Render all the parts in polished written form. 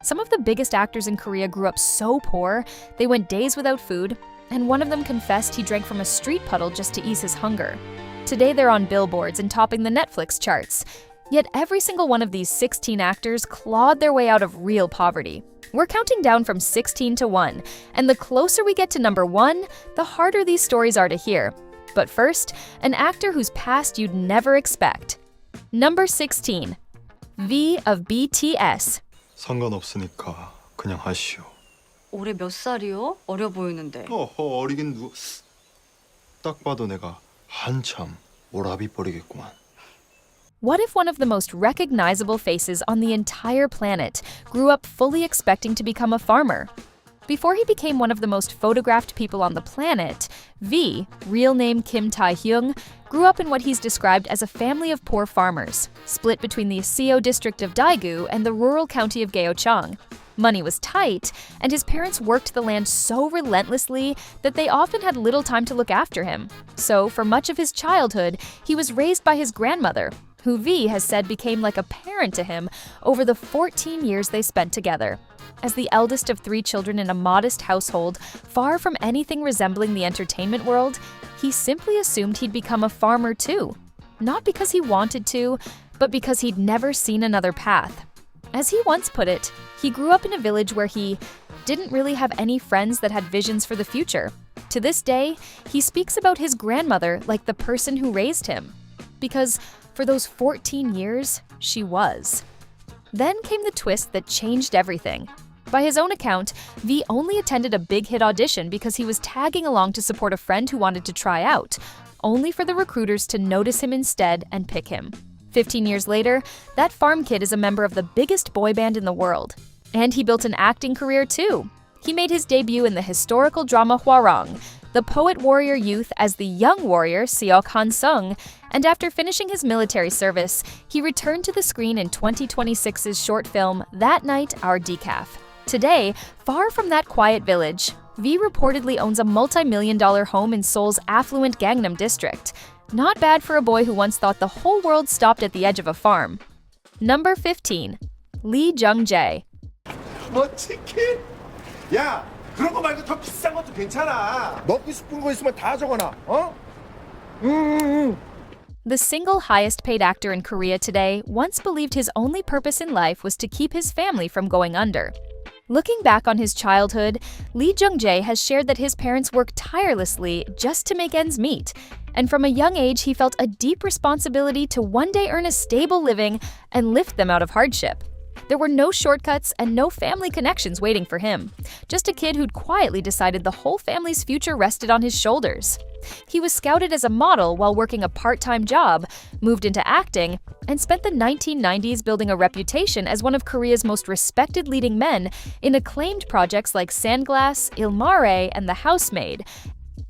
Some of the biggest actors in Korea grew up so poor, they went days without food, and one of them confessed he drank from a street puddle just to ease his hunger. Today they're on billboards and topping the Netflix charts. Yet every single one of these 16 actors clawed their way out of real poverty. We're counting down from 16 to 1, and the closer we get to number 1, the harder these stories are to hear. But first, an actor whose past you'd never expect. Number 16. V of BTS. 상관없으니까 그냥 하시오. 올해 몇 살이요? 어려 보이는데. 어리긴 누구... 딱 봐도 내가 한참 오라비 버리겠구만. What if one of the most recognizable faces on the entire planet grew up fully expecting to become a farmer? Before he became one of the most photographed people on the planet, V, real name Kim Tae-hyung, grew up in what he's described as a family of poor farmers, split between the Seo district of Daegu and the rural county of Gyeocheong. Money was tight, and his parents worked the land so relentlessly that they often had little time to look after him. So, for much of his childhood, he was raised by his grandmother, who V has said became like a parent to him over the 14 years they spent together. As the eldest of 3 children in a modest household, far from anything resembling the entertainment world, he simply assumed he'd become a farmer too. Not because he wanted to, but because he'd never seen another path. As he once put it, he grew up in a village where he didn't really have any friends that had visions for the future. To this day, he speaks about his grandmother like the person who raised him. Because for those 14 years, she was. Then came the twist that changed everything. By his own account, V only attended a big hit audition because he was tagging along to support a friend who wanted to try out, only for the recruiters to notice him instead and pick him. 15 years later, that farm kid is a member of the biggest boy band in the world. And he built an acting career too. He made his debut in the historical drama Hwarang, the poet-warrior youth as the young warrior Seok Han-sung, and after finishing his military service, he returned to the screen in 2026's short film That Night, Our Decaf. Today, far from that quiet village, V reportedly owns a multi-million-dollar home in Seoul's affluent Gangnam district. Not bad for a boy who once thought the whole world stopped at the edge of a farm. Number 15. Lee Jung-jae. 뭐 치킨? 야, 그런 거 말고 더 비싼 것도 괜찮아. 먹고 싶은 거 있으면 다 적어놔. 어? The single highest paid actor in Korea today once believed his only purpose in life was to keep his family from going under. Looking back on his childhood, Lee Jung-jae has shared that his parents worked tirelessly just to make ends meet, and from a young age he felt a deep responsibility to one day earn a stable living and lift them out of hardship. There were no shortcuts and no family connections waiting for him, just a kid who'd quietly decided the whole family's future rested on his shoulders. He was scouted as a model while working a part-time job, moved into acting, and spent the 1990s building a reputation as one of Korea's most respected leading men in acclaimed projects like Sandglass, Il Mare, and The Housemaid.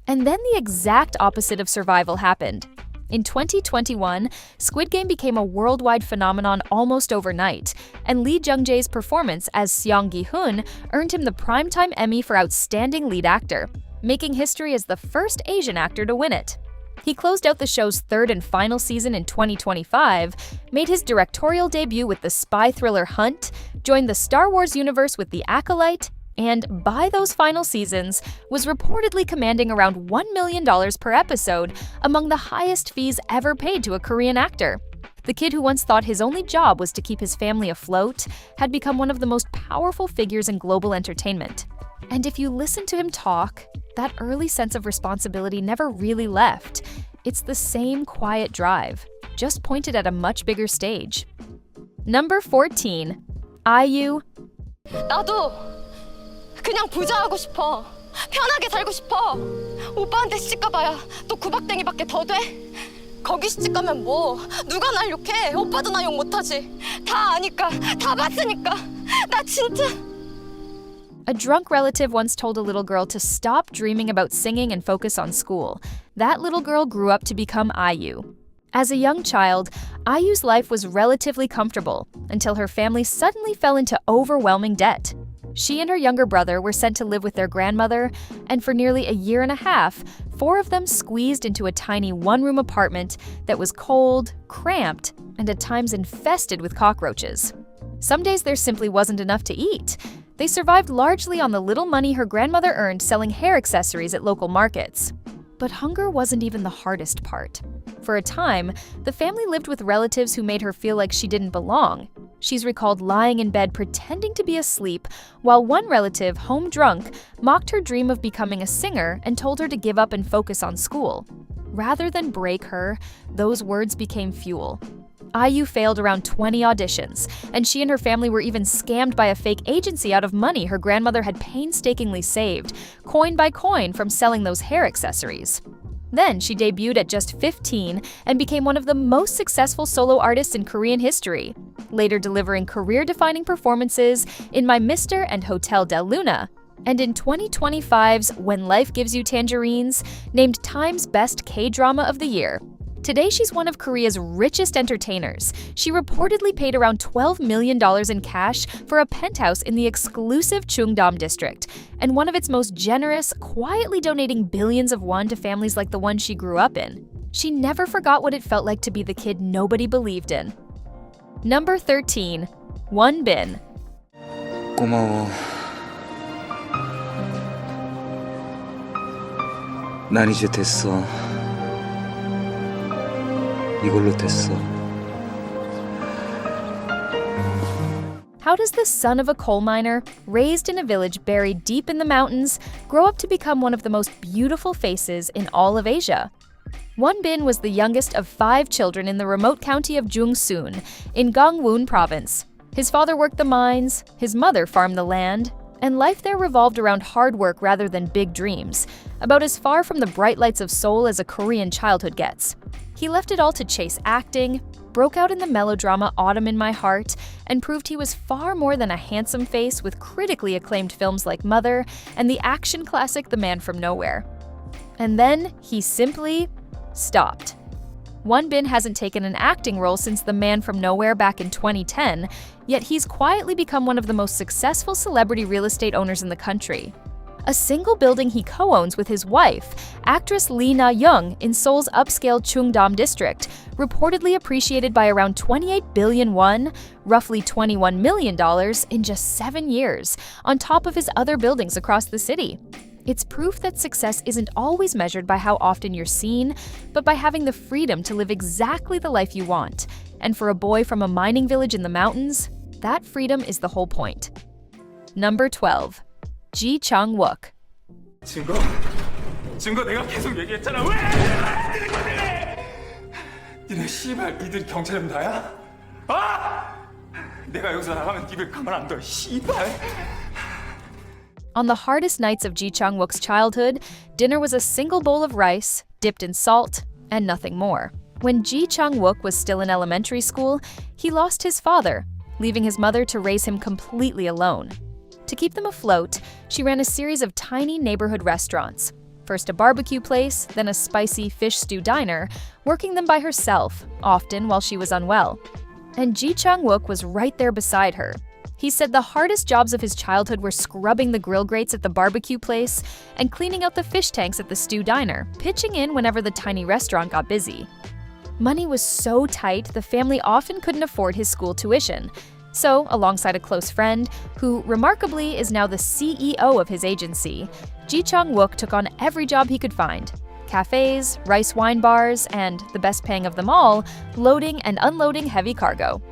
And then the exact opposite of survival happened. In 2021, Squid Game became a worldwide phenomenon almost overnight, and Lee Jung-jae's performance as Seong Gi-hun earned him the Primetime Emmy for Outstanding Lead Actor, making history as the first Asian actor to win it. He closed out the show's 3rd and final season in 2025, made his directorial debut with the spy thriller Hunt, joined the Star Wars universe with The Acolyte, and by those final seasons, was reportedly commanding around $1 million per episode, among the highest fees ever paid to a Korean actor. The kid who once thought his only job was to keep his family afloat had become one of the most powerful figures in global entertainment. And if you listen to him talk, that early sense of responsibility never really left. It's the same quiet drive, just pointed at a much bigger stage. Number 14. IU. 나도 그냥 부자하고 싶어. 편하게 살고 싶어. 오빠한테 시집가봐야 또 구박댕이밖에 더 돼? 거기 시집가면 뭐? 누가 날 욕해? 오빠도 나 욕 못하지. 다 아니까, 다 봤으니까. 나 진짜... A drunk relative once told a little girl to stop dreaming about singing and focus on school. That little girl grew up to become IU. As a young child, IU's life was relatively comfortable until her family suddenly fell into overwhelming debt. She and her younger brother were sent to live with their grandmother, and for nearly a year and a half, 4 of them squeezed into a tiny one-room apartment that was cold, cramped, and at times infested with cockroaches. Some days there simply wasn't enough to eat. They survived largely on the little money her grandmother earned selling hair accessories at local markets. But hunger wasn't even the hardest part. For a time, the family lived with relatives who made her feel like she didn't belong. She's recalled lying in bed pretending to be asleep, while one relative, home drunk, mocked her dream of becoming a singer and told her to give up and focus on school. Rather than break her, those words became fuel. IU failed around 20 auditions, and she and her family were even scammed by a fake agency out of money her grandmother had painstakingly saved, coin by coin, from selling those hair accessories. Then she debuted at just 15 and became one of the most successful solo artists in Korean history, later delivering career-defining performances in My Mr. and Hotel Del Luna, and in 2025's When Life Gives You Tangerines, named Time's Best K-Drama of the Year. Today, she's one of Korea's richest entertainers. She reportedly paid around $12 million in cash for a penthouse in the exclusive Cheongdam district, and one of its most generous, quietly donating billions of won to families like the one she grew up in. She never forgot what it felt like to be the kid nobody believed in. Number 13. Won Bin. 고마워. 난 이제 됐어. 이걸로 됐어. How does the son of a coal miner, raised in a village buried deep in the mountains, grow up to become one of the most beautiful faces in all of Asia? Won Bin was the youngest of 5 children in the remote county of Jung-sun, in Gangwon province. His father worked the mines, his mother farmed the land, and life there revolved around hard work rather than big dreams, about as far from the bright lights of Seoul as a Korean childhood gets. He left it all to chase acting, broke out in the melodrama Autumn in My Heart, and proved he was far more than a handsome face with critically acclaimed films like Mother and the action classic The Man from Nowhere. And then he simply stopped. Won Bin hasn't taken an acting role since The Man from Nowhere back in 2010, yet he's quietly become one of the most successful celebrity real estate owners in the country. A single building he co-owns with his wife, actress Lee Na-young, in Seoul's upscale Cheongdam district, reportedly appreciated by around 28 billion won, roughly $21 million, in just 7 years, on top of his other buildings across the city. It's proof that success isn't always measured by how often you're seen, but by having the freedom to live exactly the life you want. And for a boy from a mining village in the mountains, that freedom is the whole point. Number 12. Chang-wook. 증거 내가 계속 얘기했잖아. 왜? 니네 씨발 니들 경찰이면 다야? 아! 내가 여기서 나가면 니들 가만 안 둬. 씨발. On the hardest nights of Chang-wook's childhood, dinner was a single bowl of rice, dipped in salt, and nothing more. When Chang-wook was still in elementary school, he lost his father, leaving his mother to raise him completely alone. To keep them afloat, she ran a series of tiny neighborhood restaurants. First a barbecue place, then a spicy fish stew diner, working them by herself, often while she was unwell. And Chang-wook was right there beside her. He said the hardest jobs of his childhood were scrubbing the grill grates at the barbecue place and cleaning out the fish tanks at the stew diner, pitching in whenever the tiny restaurant got busy. Money was so tight, the family often couldn't afford his school tuition. So, alongside a close friend, who remarkably is now the CEO of his agency, Chang-wook took on every job he could find. Cafes, rice wine bars, and, the best paying of them all, loading and unloading heavy cargo.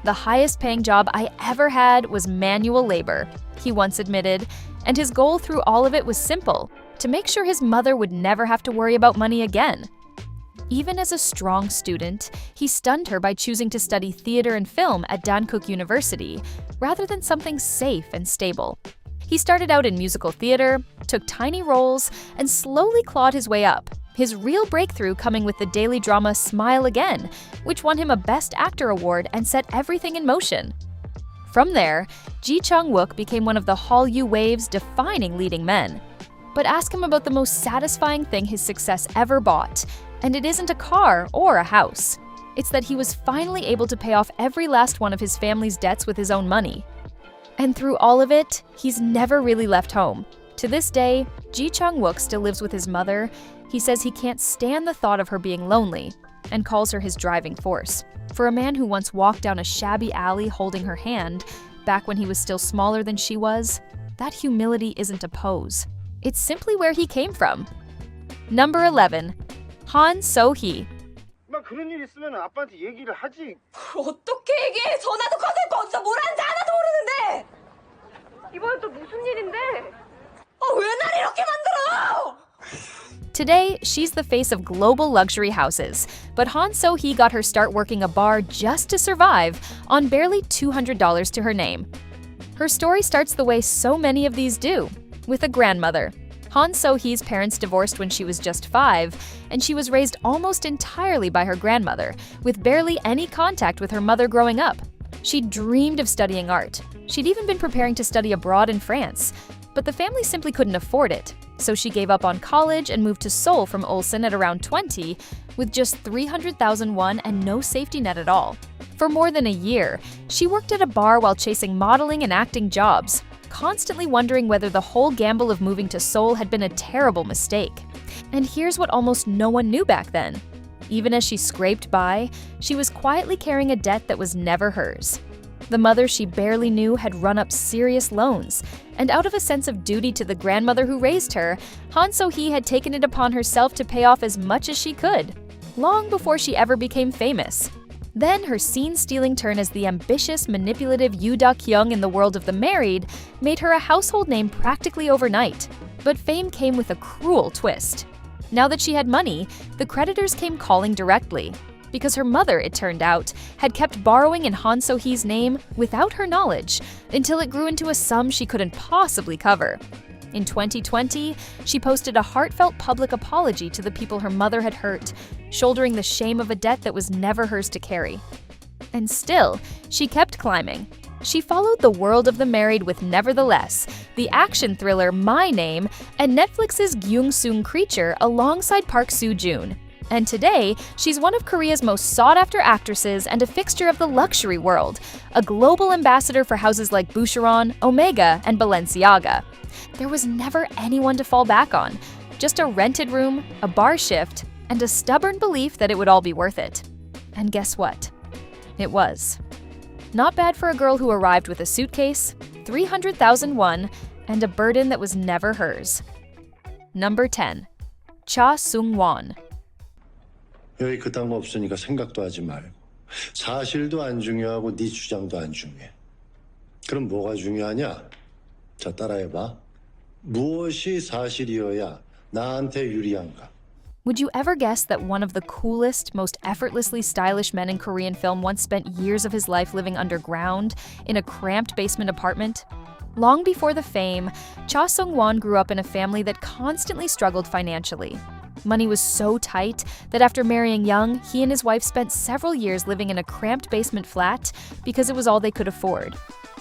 The highest paying job I ever had was manual labor, he once admitted, and his goal through all of it was simple: to make sure his mother would never have to worry about money again. Even as a strong student, he stunned her by choosing to study theater and film at Dankook University, rather than something safe and stable. He started out in musical theater, took tiny roles, and slowly clawed his way up, his real breakthrough coming with the daily drama Smile Again, which won him a Best Actor award and set everything in motion. From there, Chang-wook became one of the Hallyu Wave's defining leading men. But ask him about the most satisfying thing his success ever bought, and it isn't a car or a house. It's that he was finally able to pay off every last one of his family's debts with his own money. And through all of it, he's never really left home. To this day, Chang-wook still lives with his mother. He says he can't stand the thought of her being lonely, and calls her his driving force. For a man who once walked down a shabby alley holding her hand, back when he was still smaller than she was, that humility isn't a pose. It's simply where he came from. Number 11. So-hee. 막 그런 일 있으면 아빠한테 얘기를 하지. 어떻게 얘기해? 전화도 거슬고 어디서 뭘 하는지 하나도 모르는데. 이번엔 또 무슨 일인데? 왜 날 이렇게 만들어? Today, she's the face of global luxury houses, but So-hee got her start working a bar just to survive on barely $200 to her name. Her story starts the way so many of these do, with a grandmother. So-hee's parents divorced when she was just 5, and she was raised almost entirely by her grandmother, with barely any contact with her mother growing up. She dreamed of studying art. She'd even been preparing to study abroad in France, but the family simply couldn't afford it, so she gave up on college and moved to Seoul from Ulsan at around 20, with just 300,000 won and no safety net at all. For more than a year, she worked at a bar while chasing modeling and acting jobs, constantly wondering whether the whole gamble of moving to Seoul had been a terrible mistake. And here's what almost no one knew back then. Even as she scraped by, she was quietly carrying a debt that was never hers. The mother she barely knew had run up serious loans, and out of a sense of duty to the grandmother who raised her, So-hee had taken it upon herself to pay off as much as she could, long before she ever became famous. Then her scene-stealing turn as the ambitious, manipulative Yoo-hyuk in the world of the married made her a household name practically overnight. But fame came with a cruel twist. Now that she had money, the creditors came calling directly, because her mother, it turned out, had kept borrowing in So-hee's name without her knowledge until it grew into a sum she couldn't possibly cover. In 2020, she posted a heartfelt public apology to the people her mother had hurt, shouldering the shame of a debt that was never hers to carry. And still, she kept climbing. She followed the world of the married with Nevertheless, the action thriller My Name, and Netflix's Jung Sung Creature alongside Park Soo-joon. And today, she's one of Korea's most sought-after actresses and a fixture of the luxury world, a global ambassador for houses like Boucheron, Omega, and Balenciaga. There was never anyone to fall back on, just a rented room, a bar shift, and a stubborn belief that it would all be worth it. And guess what? It was. Not bad for a girl who arrived with a suitcase, 300,000 won, and a burden that was never hers. Number 10. Cha Seung-won. 여기 그딴 거 없으니까 생각도 하지 말고 사실도 안 중요하고 네 주장도 안 중요해. 그럼 뭐가 중요하냐? 자, 따라해봐. 무엇이 사실이어야 나한테 유리한가? Would you ever guess that one of the coolest, most effortlessly stylish men in Korean film once spent years of his life living underground in a cramped basement apartment? Long before the fame, Cha Seung-won grew up in a family that constantly struggled financially. Money was so tight that after marrying young, he and his wife spent several years living in a cramped basement flat because it was all they could afford.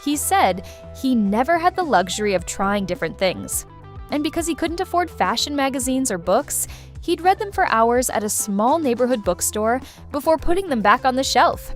He said he never had the luxury of trying different things. And because he couldn't afford fashion magazines or books, he'd read them for hours at a small neighborhood bookstore before putting them back on the shelf.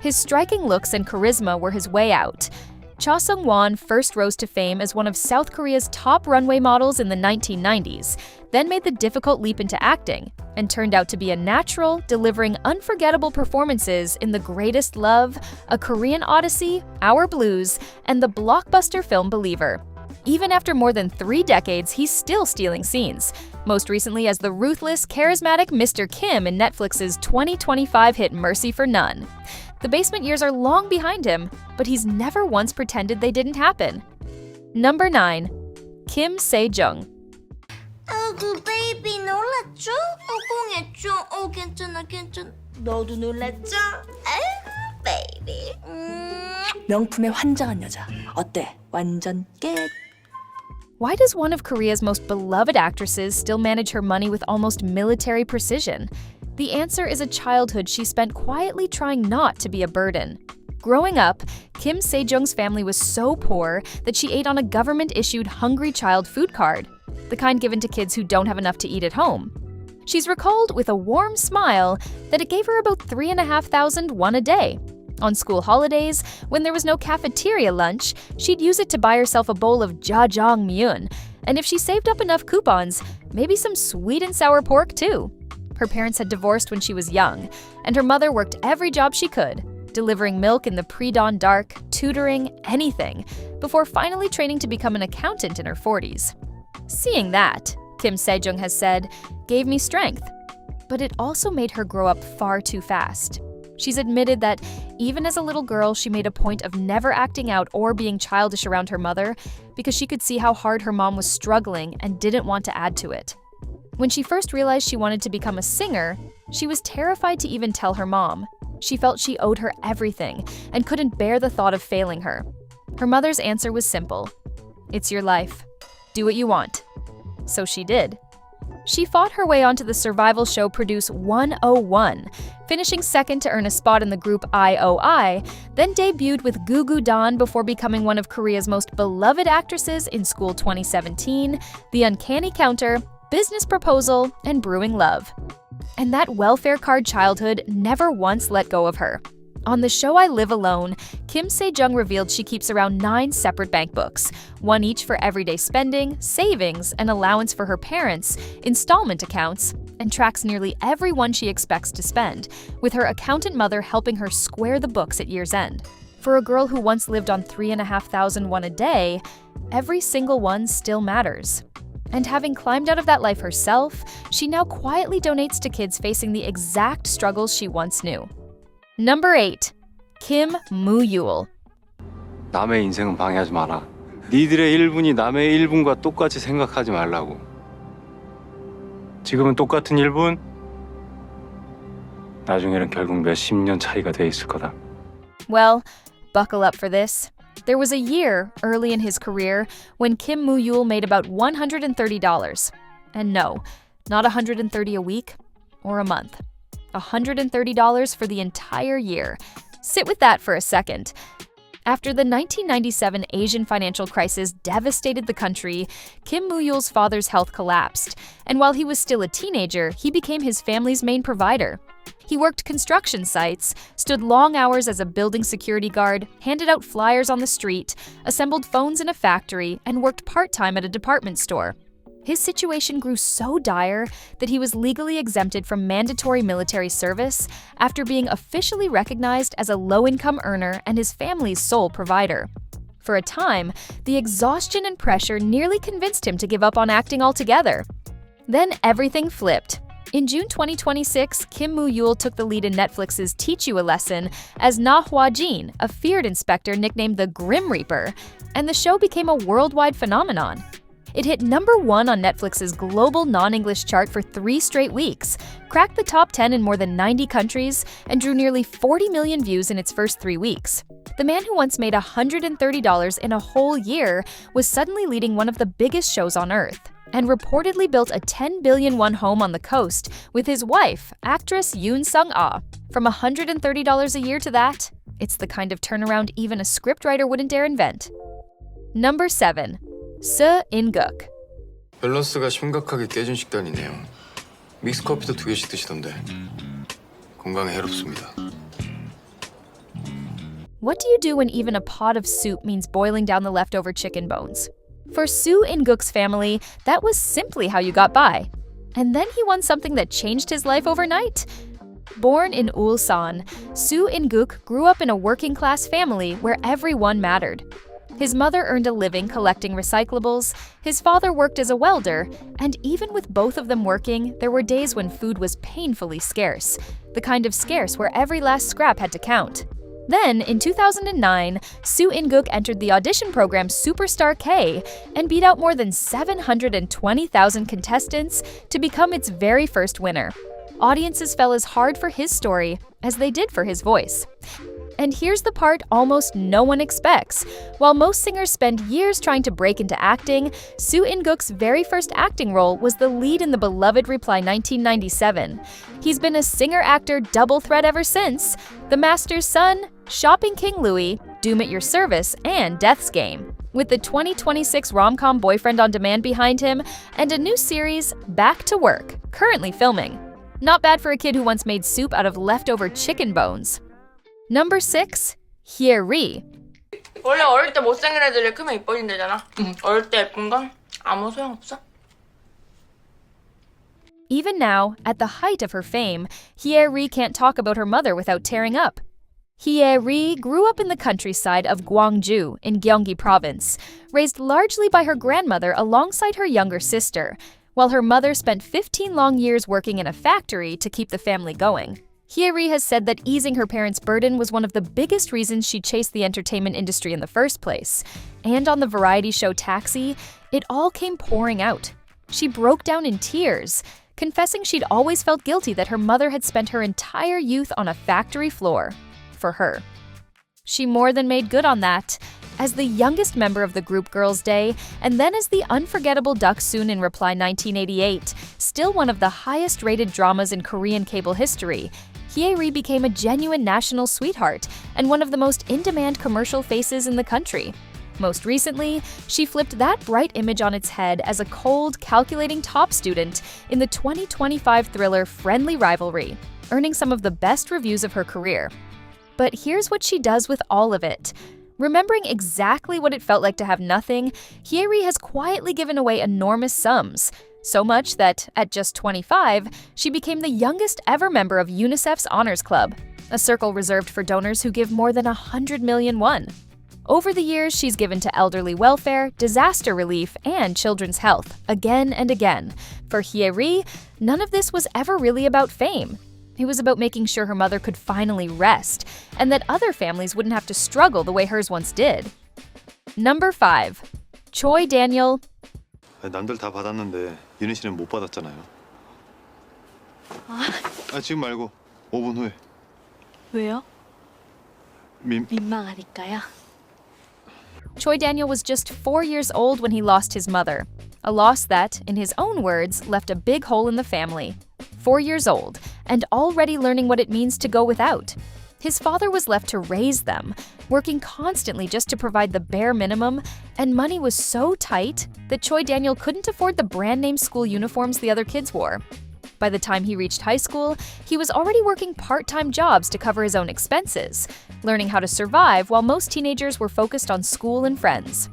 His striking looks and charisma were his way out. Cha Seung-won first rose to fame as one of South Korea's top runway models in the 1990s, then made the difficult leap into acting, and turned out to be a natural, delivering unforgettable performances in The Greatest Love, A Korean Odyssey, Our Blues, and the blockbuster film Believer. Even after more than 3 decades, he's still stealing scenes, most recently as the ruthless, charismatic Mr. Kim in Netflix's 2025 hit Mercy for None. The basement years are long behind him, but he's never once pretended they didn't happen. Number 9. Kim Sejeong. 아구 베이비 놀랐죠? 공했죠? 괜찮아. 너도 놀랐죠? 아이고 베이비. 명품에 환장한 여자. 어때? 완전 깨. Why does one of Korea's most beloved actresses still manage her money with almost military precision? The answer is a childhood she spent quietly trying not to be a burden. Growing up, Kim Sejeong's family was so poor that she ate on a government-issued hungry child food card, the kind given to kids who don't have enough to eat at home. She's recalled with a warm smile that it gave her about 3,500 won a day. On school holidays, when there was no cafeteria lunch, she'd use it to buy herself a bowl of jjajangmyeon, and if she saved up enough coupons, maybe some sweet and sour pork too. Her parents had divorced when she was young, and her mother worked every job she could, delivering milk in the pre-dawn dark, tutoring, anything, before finally training to become an accountant in her 40s. Seeing that, Kim Sejeong has said, gave me strength. But it also made her grow up far too fast. She's admitted that even as a little girl, she made a point of never acting out or being childish around her mother because she could see how hard her mom was struggling and didn't want to add to it. When she first realized she wanted to become a singer, she was terrified to even tell her mom. She felt she owed her everything and couldn't bear the thought of failing her. Her mother's answer was simple. It's your life. Do what you want. So she did. She fought her way onto the survival show Produce 101, finishing second to earn a spot in the group IOI, then debuted with Goo Goo Dawn before becoming one of Korea's most beloved actresses in School 2017, The Uncanny Counter, Business Proposal, and Brewing Love. And that welfare card childhood never once let go of her. On the show I Live Alone, Kim Sejeong revealed she keeps around 9 separate bank books, one each for everyday spending, savings, and allowance for her parents, installment accounts, and tracks nearly every one she expects to spend, with her accountant mother helping her square the books at year's end. For a girl who once lived on 3,500 won a day, every single one still matters. And having climbed out of that life herself, she now quietly donates to kids facing the exact struggles she once knew. Number 8. Kim Mu-yeol. 남의 인생은 방해하지 마라. 니들의 1분이 남의 1분과 똑같이 생각하지 말라고. 지금은 똑같은 1분, 나중에는 결국 몇십 년 차이가 돼 있을 거다. Well, buckle up for this. There was a year early in his career when Kim Mu-yeol made about $130. And no, not $130 a week or a month. $130 for the entire year. Sit with that for a second. After the 1997 Asian financial crisis devastated the country, Kim Mu-yeol's father's health collapsed, and while he was still a teenager, he became his family's main provider. He worked construction sites, stood long hours as a building security guard, handed out flyers on the street, assembled phones in a factory, and worked part-time at a department store. His situation grew so dire that he was legally exempted from mandatory military service after being officially recognized as a low-income earner and his family's sole provider. For a time, the exhaustion and pressure nearly convinced him to give up on acting altogether. Then everything flipped. In June 2026, Kim Mu-yeol took the lead in Netflix's Teach You a Lesson as Na Hwa-jin, a feared inspector nicknamed the Grim Reaper, and the show became a worldwide phenomenon. It hit number 1 on Netflix's global non-English chart for 3 straight weeks, cracked the top 10 in more than 90 countries, and drew nearly 40 million views in its first 3 weeks. The man who once made $130 in a whole year was suddenly leading one of the biggest shows on earth, and reportedly built a 10 billion won home on the coast with his wife, actress Jung Sung-il. From $130 a year to that, it's the kind of turnaround even a scriptwriter wouldn't dare invent. Number 7. Seo In-guk. 밸런스가 심각하게 깨진 식단이네요. 믹스커피도 2개씩 드시던데 건강에 해롭습니다. What do you do when even a pot of soup means boiling down the leftover chicken bones? For Seo In-guk's family, that was simply how you got by. And then he won something that changed his life overnight. Born in Ulsan, Seo In-guk grew up in a working-class family where everyone mattered. His mother earned a living collecting recyclables, his father worked as a welder, and even with both of them working, there were days when food was painfully scarce, the kind of scarce where every last scrap had to count. Then, in 2009, Seo In-guk entered the audition program Superstar K and beat out more than 720,000 contestants to become its very first winner. Audiences fell as hard for his story as they did for his voice. And here's the part almost no one expects. While most singers spend years trying to break into acting, Seo In-guk's very first acting role was the lead in the beloved Reply 1997. He's been a singer-actor double threat ever since: The Master's Son, Shopping King Louie, Doom at Your Service, and Death's Game. With the 2026 rom-com Boyfriend on Demand behind him, and a new series, Back to Work, currently filming. Not bad for a kid who once made soup out of leftover chicken bones. Number 6. Hyeri. 원래 어릴 때 못생긴 애들이 크면 이뻐진대잖아. 어릴 때 예쁜 건 아무 소용없어. Even now, at the height of her fame, Hyeri can't talk about her mother without tearing up. Hyeri grew up in the countryside of Gwangju in Gyeonggi Province, raised largely by her grandmother alongside her younger sister, while her mother spent 15 long years working in a factory to keep the family going. Hyeri has said that easing her parents' burden was one of the biggest reasons she chased the entertainment industry in the first place. And on the variety show Taxi, it all came pouring out. She broke down in tears, confessing she'd always felt guilty that her mother had spent her entire youth on a factory floor for her. She more than made good on that. As the youngest member of the group Girls' Day, and then as the unforgettable Duck Soon in Reply 1988, still one of the highest-rated dramas in Korean cable history, Hyeri became a genuine national sweetheart and one of the most in-demand commercial faces in the country. Most recently, she flipped that bright image on its head as a cold, calculating top student in the 2025 thriller Friendly Rivalry, earning some of the best reviews of her career. But here's what she does with all of it. Remembering exactly what it felt like to have nothing, Hyeri has quietly given away enormous sums. So much that, at just 25, she became the youngest ever member of UNICEF's Honors Club, a circle reserved for donors who give more than 100 million won. Over the years, she's given to elderly welfare, disaster relief, and children's health, again and again. For Hyeri, none of this was ever really about fame. It was about making sure her mother could finally rest, and that other families wouldn't have to struggle the way hers once did. Number 5. Choi Daniel. 남들 다 받았는데 윤희 씨는 못 받았잖아요. 지금 말고 5분 후에. 왜요? 민망하니까요. Choi Daniel was just 4 years old when he lost his mother, a loss that, in his own words, left a big hole in the family. 4 years old, and already learning what it means to go without. His father was left to raise them, working constantly just to provide the bare minimum, and money was so tight that Choi Daniel couldn't afford the brand-name school uniforms the other kids wore. By the time he reached high school, he was already working part-time jobs to cover his own expenses, learning how to survive while most teenagers were focused on school and friends.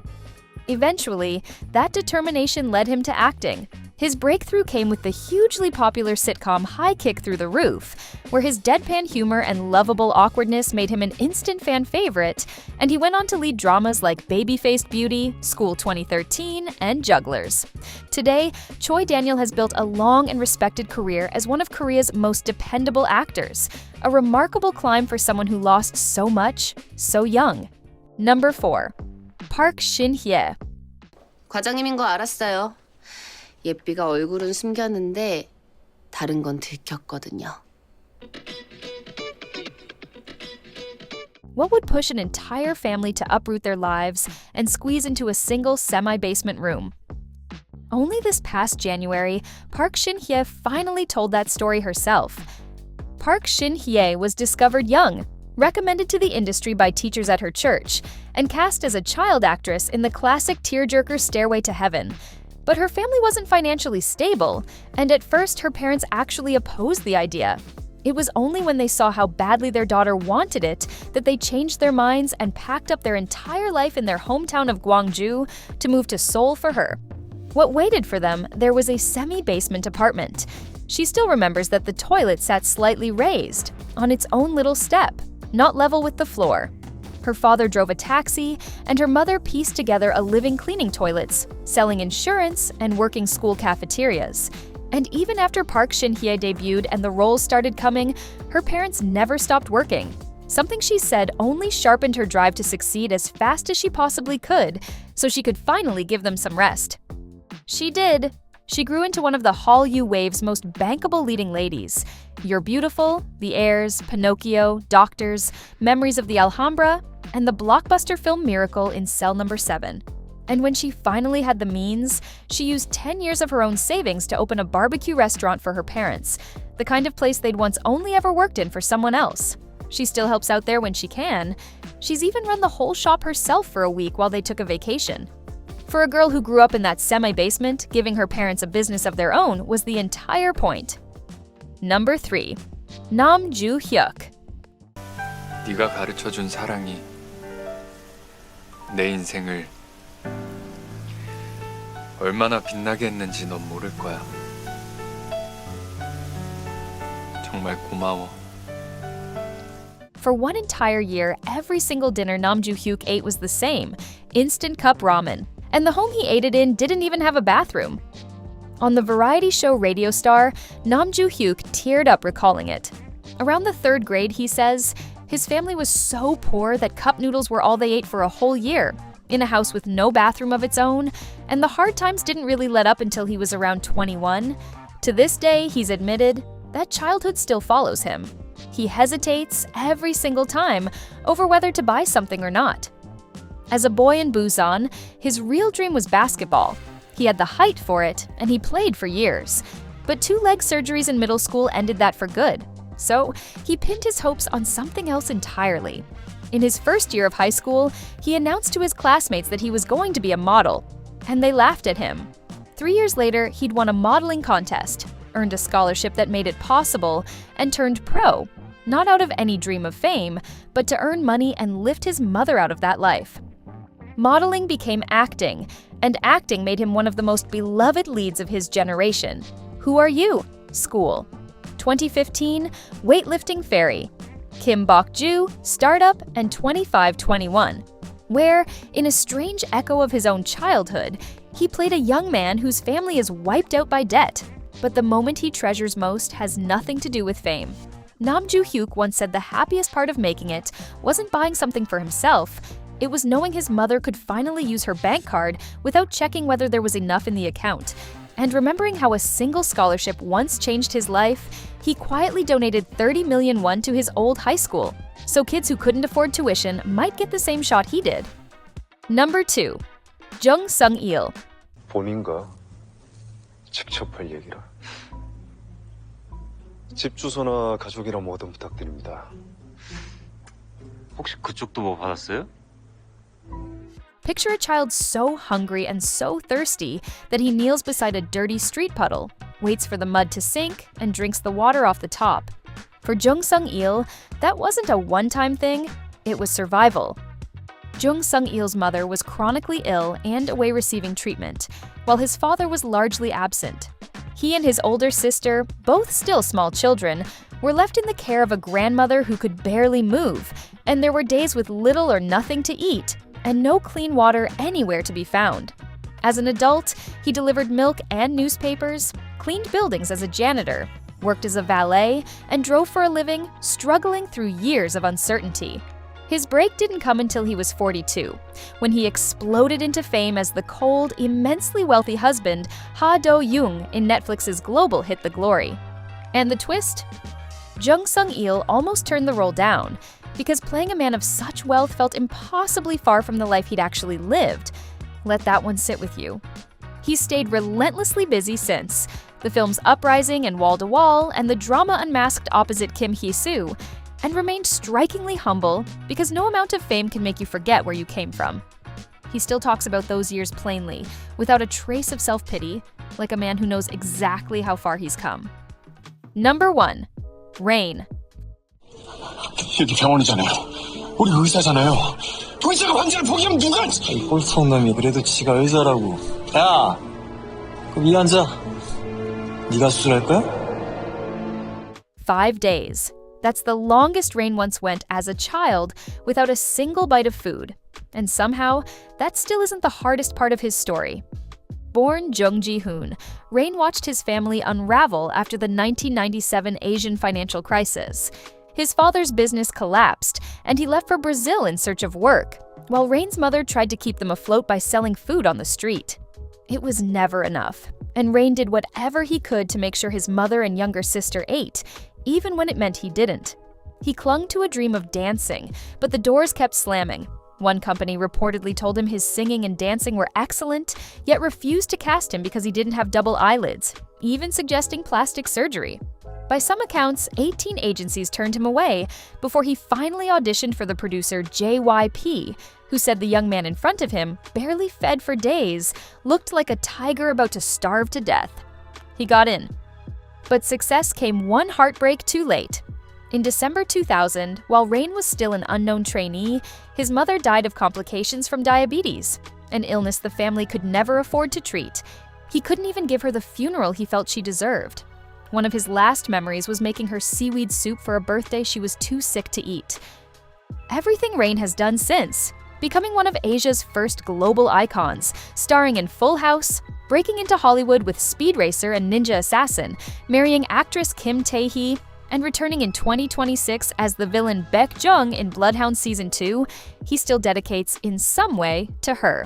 Eventually, that determination led him to acting. His breakthrough came with the hugely popular sitcom High Kick Through the Roof, where his deadpan humor and lovable awkwardness made him an instant fan favorite, and he went on to lead dramas like Baby-Faced Beauty, School 2013, and Jugglers. Today, Choi Daniel has built a long and respected career as one of Korea's most dependable actors, a remarkable climb for someone who lost so much, so young. Number 4. Park Shin-hye. 과장님인 거 알았어요. 예삐가 얼굴은 숨겼는데 다른 건 들켰거든요. What would push an entire family to uproot their lives and squeeze into a single semi-basement room? Only this past January, Park Shin-hye finally told that story herself. Park Shin-hye was discovered young, recommended to the industry by teachers at her church, and cast as a child actress in the classic tearjerker Stairway to Heaven. But her family wasn't financially stable, and at first her parents actually opposed the idea. It was only when they saw how badly their daughter wanted it that they changed their minds and packed up their entire life in their hometown of Gwangju to move to Seoul for her. What waited for them, there was a semi-basement apartment. She still remembers that the toilet sat slightly raised, on its own little step, not level with the floor. Her father drove a taxi, and her mother pieced together a living cleaning toilets, selling insurance, and working school cafeterias. And even after Park Shin-hye debuted and the roles started coming, her parents never stopped working. Something she said only sharpened her drive to succeed as fast as she possibly could, so she could finally give them some rest. She did. She grew into one of the Hallyu Wave's most bankable leading ladies. You're Beautiful, The Heirs, Pinocchio, Doctors, Memories of the Alhambra, and the blockbuster film Miracle in Cell Number 7. And when she finally had the means, she used 10 years of her own savings to open a barbecue restaurant for her parents, the kind of place they'd once only ever worked in for someone else. She still helps out there when she can. She's even run the whole shop herself for a week while they took a vacation. For a girl who grew up in that semi-basement, giving her parents a business of their own was the entire point. Number 3. Nam Joo-hyuk. 네가 가르쳐준 사랑이 내 인생을 얼마나 빛나게 했는지 넌 모를 거야. 정말 고마워. For one entire year, every single dinner Nam Joo-hyuk ate was the same, instant cup ramen, and the home he ate it in didn't even have a bathroom. On the variety show Radio Star, Nam Joo-hyuk teared up recalling it. Around the 3rd grade, he says, his family was so poor that cup noodles were all they ate for a whole year, in a house with no bathroom of its own, and the hard times didn't really let up until he was around 21. To this day, he's admitted, that childhood still follows him. He hesitates every single time over whether to buy something or not. As a boy in Busan, his real dream was basketball. He had the height for it, and he played for years. But 2 leg surgeries in middle school ended that for good. So he pinned his hopes on something else entirely. In his first year of high school, he announced to his classmates that he was going to be a model, and they laughed at him. 3 years later, he'd won a modeling contest, earned a scholarship that made it possible, and turned pro, not out of any dream of fame, but to earn money and lift his mother out of that life. Modeling became acting, and acting made him one of the most beloved leads of his generation. Who Are You? School. 2015, Weightlifting Fairy. Kim Bok-joo, Startup, and 2521, where, in a strange echo of his own childhood, he played a young man whose family is wiped out by debt, but the moment he treasures most has nothing to do with fame. Nam Joo-hyuk once said the happiest part of making it wasn't buying something for himself, it was knowing his mother could finally use her bank card without checking whether there was enough in the account. And remembering how a single scholarship once changed his life, he quietly donated 30 million won to his old high school, so kids who couldn't afford tuition might get the same shot he did. Number 2. Jung Sung-il. 본인과 직접 할 얘기라. 집 주소나 가족이랑 뭐든 부탁드립니다. 혹시 그쪽도 뭐 받았어요? Picture a child so hungry and so thirsty that he kneels beside a dirty street puddle, waits for the mud to sink, and drinks the water off the top. For Jung Sung-il, that wasn't a one-time thing, it was survival. Jung Sung-il's mother was chronically ill and away receiving treatment, while his father was largely absent. He and his older sister, both still small children, were left in the care of a grandmother who could barely move, and there were days with little or nothing to eat, and no clean water anywhere to be found. As an adult, he delivered milk and newspapers, cleaned buildings as a janitor, worked as a valet, and drove for a living, struggling through years of uncertainty. His break didn't come until he was 42, when he exploded into fame as the cold, immensely wealthy husband Ha Do-young in Netflix's global hit The Glory. And the twist? Jung Sung-il almost turned the role down, because playing a man of such wealth felt impossibly far from the life he'd actually lived. Let that one sit with you. He's stayed relentlessly busy since the films Uprising and Wall to Wall and the drama Unmasked opposite Kim Hee-soo, and remained strikingly humble because no amount of fame can make you forget where you came from. He still talks about those years plainly, without a trace of self-pity, like a man who knows exactly how far he's come. Number 1. Rain. 여기 병원이잖아요. 우리 의사잖아요. 의사가 환자를 포기하면 누가... 이 꼴통 놈이 그래도 지가 의사라고. 야, 그럼 이 환자 네가 수술할 거야? 5 days. That's the longest Rain once went as a child without a single bite of food. And somehow, that still isn't the hardest part of his story. Born Jung Ji-hoon, Rain watched his family unravel after the 1997 Asian financial crisis. His father's business collapsed, and he left for Brazil in search of work, while Rain's mother tried to keep them afloat by selling food on the street. It was never enough, and Rain did whatever he could to make sure his mother and younger sister ate, even when it meant he didn't. He clung to a dream of dancing, but the doors kept slamming. One company reportedly told him his singing and dancing were excellent, yet refused to cast him because he didn't have double eyelids, even suggesting plastic surgery. By some accounts, 18 agencies turned him away before he finally auditioned for the producer JYP, who said the young man in front of him, barely fed for days, looked like a tiger about to starve to death. He got in. But success came one heartbreak too late. In December 2000, while Rain was still an unknown trainee, his mother died of complications from diabetes, an illness the family could never afford to treat. He couldn't even give her the funeral he felt she deserved. One of his last memories was making her seaweed soup for a birthday she was too sick to eat. Everything Rain has done since, becoming one of Asia's first global icons, starring in Full House, breaking into Hollywood with Speed Racer and Ninja Assassin, marrying actress Kim Tae-hee, and returning in 2026 as the villain Baek Jung in Bloodhound Season 2, he still dedicates, in some way, to her.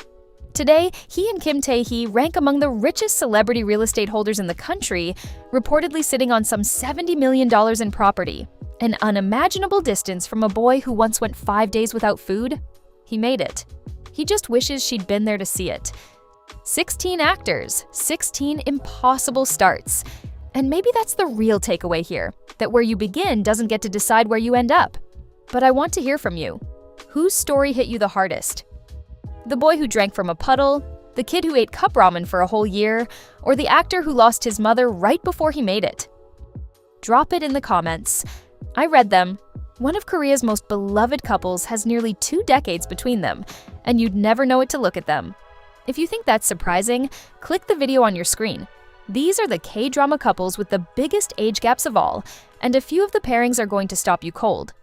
Today, he and Kim Tae-hee rank among the richest celebrity real estate holders in the country, reportedly sitting on some $70 million in property. An unimaginable distance from a boy who once went 5 days without food. He made it. He just wishes she'd been there to see it. 16 actors, 16 impossible starts. And maybe that's the real takeaway here, that where you begin doesn't get to decide where you end up. But I want to hear from you. Whose story hit you the hardest? The boy who drank from a puddle, the kid who ate cup ramen for a whole year, or the actor who lost his mother right before he made it? Drop it in the comments. I read them. One of Korea's most beloved couples has nearly 2 decades between them, and you'd never know it to look at them. If you think that's surprising, click the video on your screen. These are the K-drama couples with the biggest age gaps of all, and a few of the pairings are going to stop you cold.